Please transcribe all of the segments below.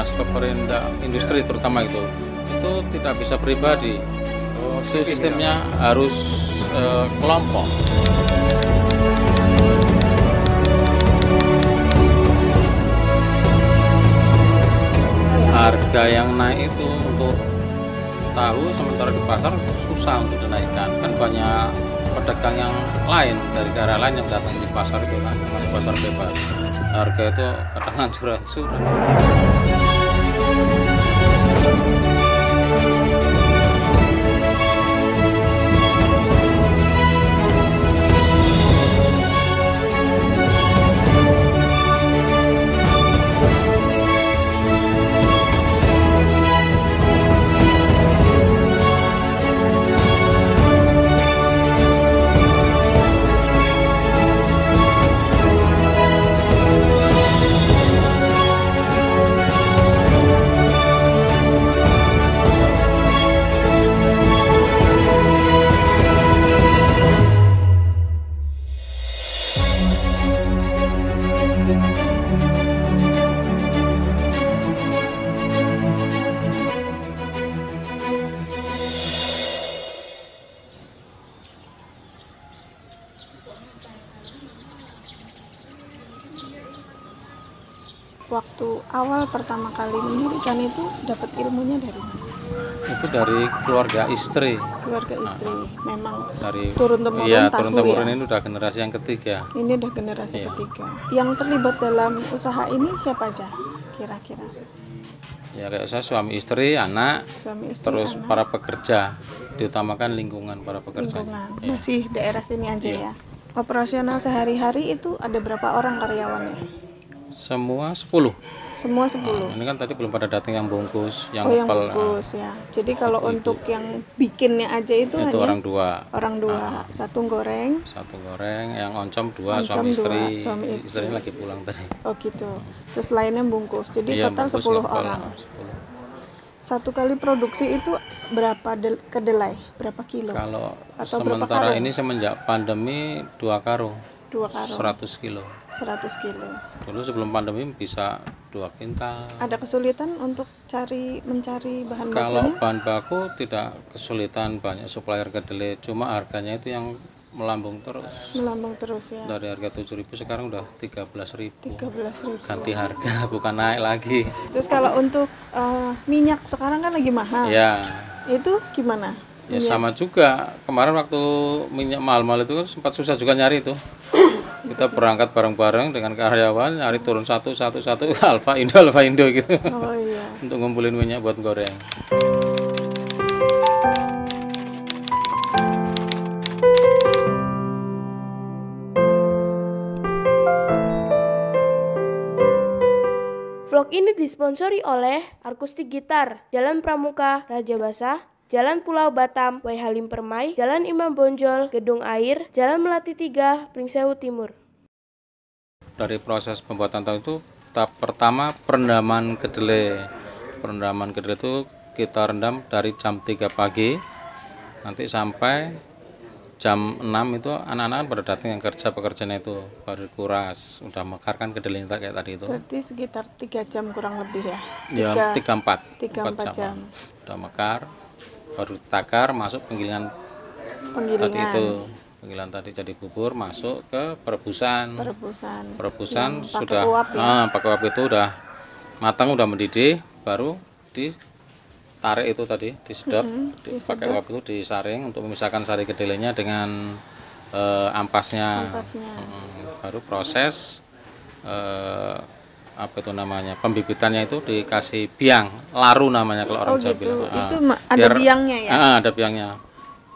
dinas, pemerintah, industri terutama itu tidak bisa pribadi. Itu sistemnya harus kelompok. Harga yang naik itu untuk tahu sementara di pasar susah untuk dinaikkan, kan banyak pedagang yang lain dari daerah lain yang datang di pasar itu kan, namanya pasar bebas. Harga itu kadang hancur-hancur. Waktu awal pertama kali mendirikan itu dapat ilmunya dari mana? Itu dari keluarga istri. Keluarga istri, memang Dari turun-temurun iya, tahu turun-temurun ya? ini udah generasi yang ketiga. Ini udah generasi Iya. ketiga. Yang terlibat dalam usaha ini siapa aja kira-kira? Ya kayak saya suami istri, anak, Suami istri, terus anak, para pekerja, diutamakan lingkungan para pekerja. lingkungan. Iya. Masih daerah sini aja Iya. ya. Operasional sehari-hari itu ada berapa orang karyawannya? Semua 10. Semua 10. Ini kan tadi belum pada datang yang bungkus, yang Oh, yang ngepel. bungkus ya. Jadi kalau Ibu-ibu. untuk yang bikinnya aja itu Itu hanya orang dua. orang dua. Satu goreng. Satu goreng, yang oncom dua, Oncom suami istri. dua, suami istri. Istrinya lagi pulang tadi. Oh gitu. Terus lainnya bungkus. Jadi Iya, total bungkus, 10 ngepel, orang. 10. Satu kali produksi itu berapa kedelai? Berapa kilo? Kalau Atau berapa sementara karung? ini semenjak pandemi 2 karung, 2 karung. 100 kilo. 100 kilo. Dulu sebelum pandemi bisa 2 kintal. Ada kesulitan untuk mencari bahan Kalau bakunya? bahan baku tidak kesulitan, banyak supplier kedelai, cuma harganya itu yang melambung terus. Melambung terus ya. Dari harga 7.000 sekarang udah 13.000. 13.000. Ganti harga, bukan naik lagi. Terus kalau untuk minyak sekarang kan lagi mahal. Ya, Itu gimana? ya sama juga. Kemarin waktu minyak mahal-mahal itu kan sempat susah juga nyari itu. Kita berangkat bareng-bareng dengan karyawan, nyari turun satu Alfa Indo gitu. Oh iya. Untuk ngumpulin minyak buat goreng. Vlog ini disponsori oleh Akustik Gitar, Jalan Pramuka, Raja Basah, Jalan Pulau Batam, Wai Halim Permai, Jalan Imam Bonjol, Gedung Air, Jalan Melati 3, Pringsewu Timur. Dari proses pembuatan tahu itu, tahap pertama perendaman kedelai. Perendaman kedelai itu kita rendam dari jam 3 pagi, nanti sampai jam 6 itu anak-anak pada datang yang pekerjanya itu baru kuras, udah mekar kan kedelainya kayak tadi itu. Berarti sekitar 3 jam kurang lebih ya? Ya 3-4 3-4 jam. udah mekar, baru takar, masuk penggilingan tadi Penggilingan. itu. Penggilingan tadi jadi bubur, masuk ke perebusan. Perebusan Yang sudah pakai uap ya? pakai uap itu udah matang, udah mendidih, baru ditarik itu tadi, disedot, pakai uap itu disaring untuk memisahkan sari kedelainya dengan ampasnya. Baru proses apa itu namanya, pembibitannya itu dikasih biang, laru namanya kalau orang Jawa gitu. bilang. Itu ada biangnya ya? Ada biangnya.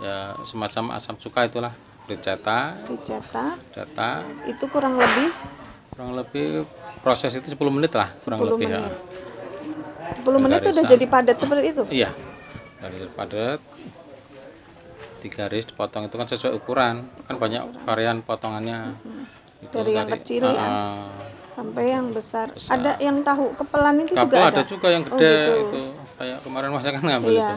Ya semacam asam cuka itulah, dicetak. Dicetak. Itu kurang lebih Proses itu 10 menit lah, kurang 10 lebih menit. ya. 10 menit udah jadi padat seperti itu? Iya, dari padat 3 garis dipotong, itu kan sesuai ukuran, kan banyak varian potongannya. Itu Dari yang kecil ya sampai yang besar. Ada yang tahu kepelan itu juga ada? Ada juga yang gede. gitu. Itu kayak kemarin Mas kan ngambil Iya.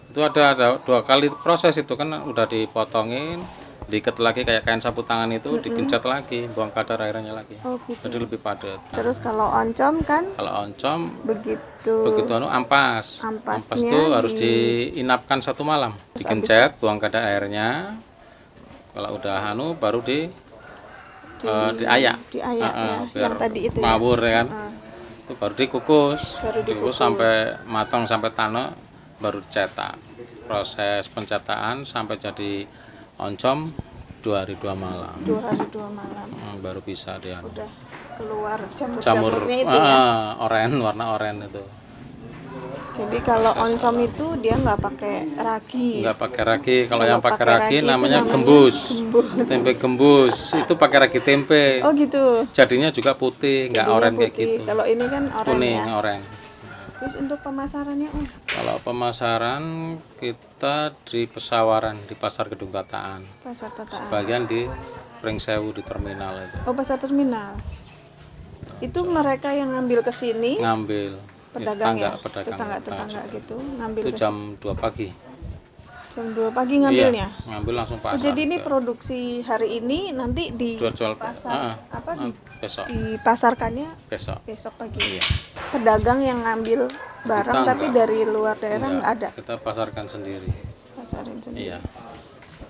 itu ada 2 kali proses itu kan, udah dipotongin, diikat lagi kayak kain sapu tangan itu, digencet lagi, buang kadar airnya lagi. Oh gitu. Jadi lebih padat. Nah, Terus kalau oncom kan kalau oncom begitu. ampas. Ampas Ampasnya itu harus diinapkan 1 malam. Digencet, buang kadar airnya. Kalau udah baru diayak. Diayak ya. Biar Yang tadi itu ya. mawur ya kan. Itu baru dikukus. Baru Dikukus sampai matang sampai tanek, baru dicetak. Proses pencetakan sampai jadi oncom 2 hari 2 malam. 2 hari 2 malam. Baru bisa dia. Udah keluar Jamur jamur-jamurnya itu ya. warna oranye itu. Jadi kalau oncom itu dia nggak pakai ragi. Nggak pakai ragi. Kalau Kalau yang pakai pakai ragi ragi itu namanya namanya gembus. gembus. Tempe gembus itu pakai ragi tempe. Oh gitu. Jadinya juga putih, nggak Jadinya oranye kayak putih. gitu. Kalau ini kan oranye Kuning, ya. oranye. Terus untuk pemasarannya, Kalau pemasaran kita di pesawaran di pasar Gedung Tataan. pasar Tataan. Sebagian di Pringsewu di terminal itu. Oh, pasar terminal. Itu mereka yang ngambil ke sini, Ngambil pedagang ya, pedagang. tetangga-tetangga gitu, ngambil Itu ke jam 2 pagi. jam 2 pagi ngambilnya. Iya, ngambil langsung Oh, pasar. jadi ini produksi hari ini nanti di Jual-jual pasar apa besok. dipasarkannya Besok. besok pagi. Iya. Pedagang yang ngambil barang Kita tapi enggak. dari luar daerah nggak ada, Kita pasarkan sendiri. pasarin sendiri. Iya.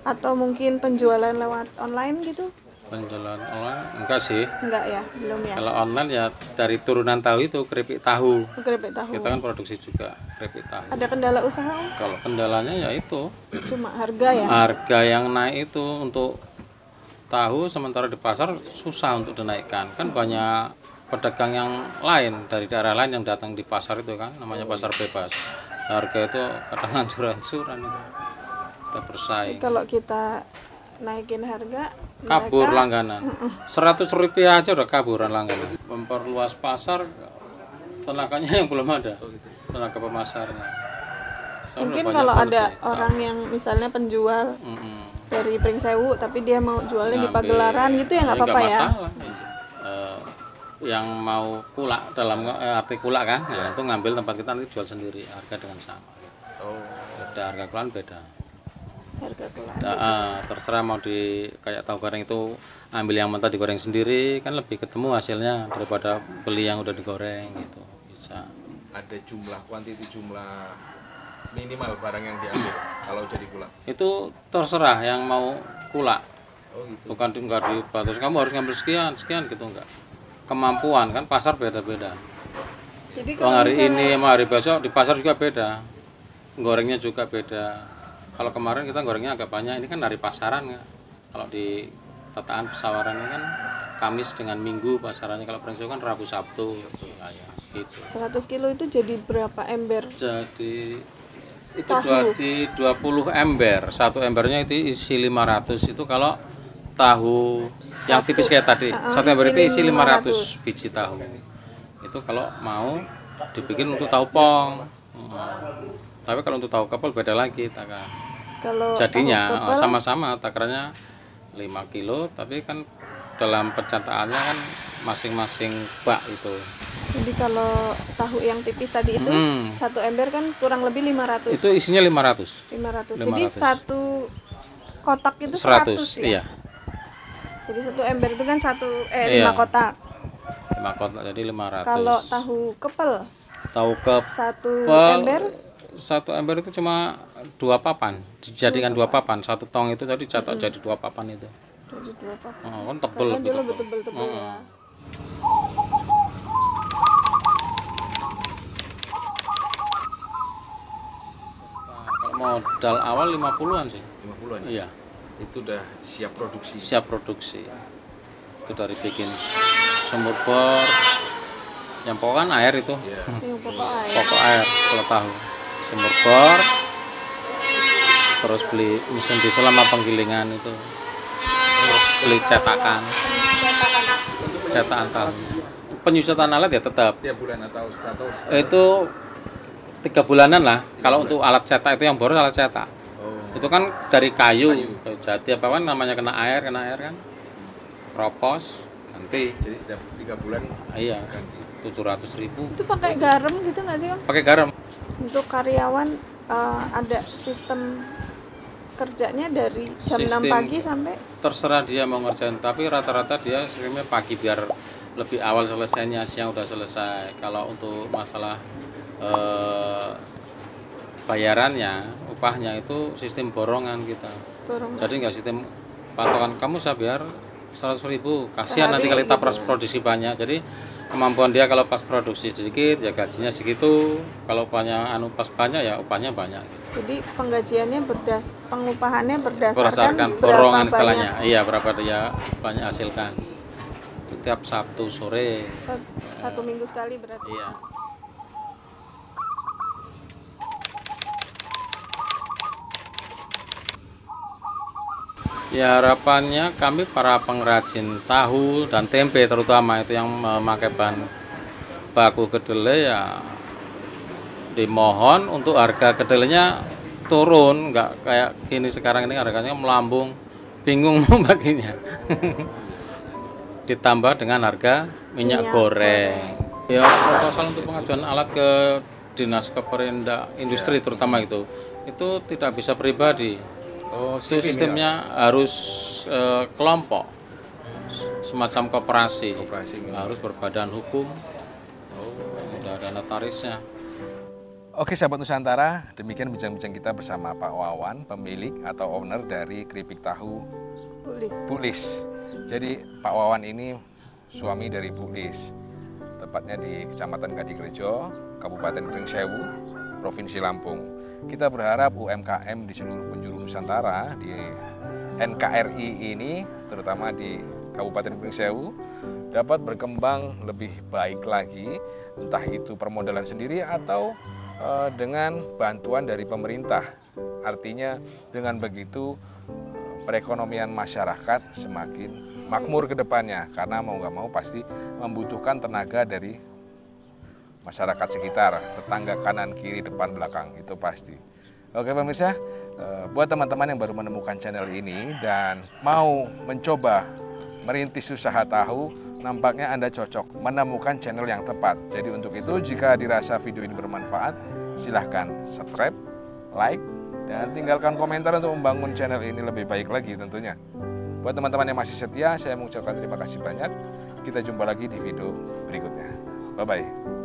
Atau mungkin penjualan lewat online gitu? Penjualan online enggak sih. Enggak ya, belum ya. Kalau online ya dari turunan tahu itu keripik tahu. Keripik tahu. Kita kan produksi juga keripik tahu. Ada kendala usaha, Om? Kalau kendalanya ya itu Cuma harga ya. harga yang naik itu untuk tahu, sementara di pasar susah untuk dinaikkan. Kan banyak pedagang yang lain dari daerah lain yang datang di pasar itu kan, namanya pasar bebas. Harga itu kadang hancur-hancuran itu. Kita bersaing. Kalau kita naikin harga, Kabur mereka langganan. 100 rupiah aja udah kaburan langganan. Memperluas pasar, tenaganya yang belum ada. Tenaga pemasarnya. Soalnya mungkin banyak kalau ada polusi. orang yang misalnya penjual Mm-mm. dari Pringsewu tapi dia mau jualnya di Ngambil. Pagelaran gitu ya nggak apa-apa ya. masalah. Yang mau kulak dalam arti kulak kan, ya itu ngambil tempat kita nanti jual sendiri harga dengan sama. Beda harga kulaan beda. Harga gula. Terserah mau di kayak tahu goreng itu ambil yang mentah digoreng sendiri kan lebih ketemu hasilnya daripada beli yang udah digoreng gitu. Bisa. Ada jumlah minimal barang yang diambil kalau jadi gula. Itu terserah yang mau kulak. Oh gitu. Bukan enggak dibatasi kamu harus ngambil sekian gitu enggak. Kemampuan kan pasar beda-beda. Jadi Kalau kalau hari misalnya ini sama hari besok di pasar juga beda. Gorengnya juga beda. Kalau kemarin kita gorengnya agak banyak, ini kan dari pasaran ya. Kalau di Tataan pesawarannya kan Kamis dengan Minggu pasarannya, kalau Pringsewu kan Rabu Sabtu gitu. 100 kilo itu jadi berapa ember? Jadi itu Tahu. jadi 20 ember. Satu embernya itu isi 500 itu kalau tahu yang tipis kayak tadi. Satu ember itu isi 500 biji tahu. Itu kalau mau dibikin untuk tahu pong. Tapi kalau untuk tahu kepel beda lagi takaran. Kalau Jadinya tahu kepel, sama-sama takarannya 5 kilo, tapi kan dalam pencetakannya kan masing-masing bak itu. jadi kalau tahu yang tipis tadi itu satu ember kan kurang lebih 500. Itu isinya 500. 500. Jadi 500. satu kotak itu 100, 100 ya. iya. Jadi satu ember itu kan Iya. 5 kotak. 5 kotak jadi 500. Kalau tahu kepel tahu ke satu Pel, ember satu ember itu cuma 2 papan, dijadikan 2 papan. Satu tong itu tadi jatuh jadi 2 papan itu. jadi 2 papan. Kan tebel Karena lebih dia lebih tebel. tebel-tebel ya. Nah, kalau modal awal 50-an sih. 50-an. Iya, Itu udah siap produksi. siap produksi. Itu dari bikin sumur bor. Yang pokok kan air itu. Iya. Yang pokok air. Pokok air kalau tahu. Sumur bor. Terus beli mesin diesel sama penggilingan itu. Terus beli cetakan. Cetakan tahu. Penyusutan alat ya tetap. Tiap bulan atau status. Itu 3 bulanan lah. Kalau untuk alat cetak itu yang boros alat cetak. Oh. Itu kan dari kayu jati apa kan namanya kena air kan. Keropos ganti. Jadi setiap 3 bulan Iya. ganti. 700.000 Itu pakai garam gitu nggak sih, Om? pakai garam. Untuk karyawan ada sistem kerjanya dari jam 6 Sistem- pagi sampai Terserah dia mau ngerjain, tapi rata-rata dia sistemnya pagi biar lebih awal selesainya, siang udah selesai. Kalau untuk masalah bayarannya, upahnya itu sistem borongan kita. borong. Jadi nggak sistem patokan, kamu saya biar 100.000, kasihan nanti kalau kita produksi banyak. Jadi kemampuan dia kalau pas produksi sedikit ya gajinya segitu, kalau upahnya pas banyak ya upahnya banyak. Jadi penggajiannya pengupahannya berdasarkan Berdasarkan berapa borongan banyak istilahnya, iya berapa dia banyak hasilkan. Setiap Sabtu sore. satu minggu sekali berarti. Iya. Ya harapannya kami para pengrajin tahu dan tempe terutama itu yang memakai bahan baku kedelai ya dimohon untuk harga kedelainya turun, nggak kayak gini sekarang ini harganya melambung, bingung mau baginya. Ditambah dengan harga minyak goreng. Ya proposal untuk pengajuan alat ke Dinas Keperindah Industri terutama itu tidak bisa pribadi. Oh, Itu sistemnya harus kelompok, semacam koperasi, harus berbadan hukum, udah ada notarisnya. Oke sahabat Nusantara, demikian bincang-bincang kita bersama Pak Wawan, pemilik atau owner dari keripik tahu Bu Lis. Jadi Pak Wawan ini suami dari Bu Lis, tepatnya di Kecamatan Gadirejo, Kabupaten Pringsewu, Provinsi Lampung. Kita berharap UMKM di seluruh penjuru Nusantara, di NKRI ini, terutama di Kabupaten Pringsewu, dapat berkembang lebih baik lagi, entah itu permodalan sendiri atau dengan bantuan dari pemerintah. Artinya dengan begitu perekonomian masyarakat semakin makmur ke depannya, karena mau nggak mau pasti membutuhkan tenaga dari masyarakat sekitar, tetangga kanan, kiri, depan, belakang, itu pasti. Oke pemirsa, buat teman-teman yang baru menemukan channel ini dan mau mencoba merintis usaha tahu, nampaknya Anda cocok menemukan channel yang tepat. Jadi untuk itu, jika dirasa video ini bermanfaat, silahkan subscribe, like, dan tinggalkan komentar untuk membangun channel ini lebih baik lagi tentunya. Buat teman-teman yang masih setia, saya mengucapkan terima kasih banyak. Kita jumpa lagi di video berikutnya. Bye-bye.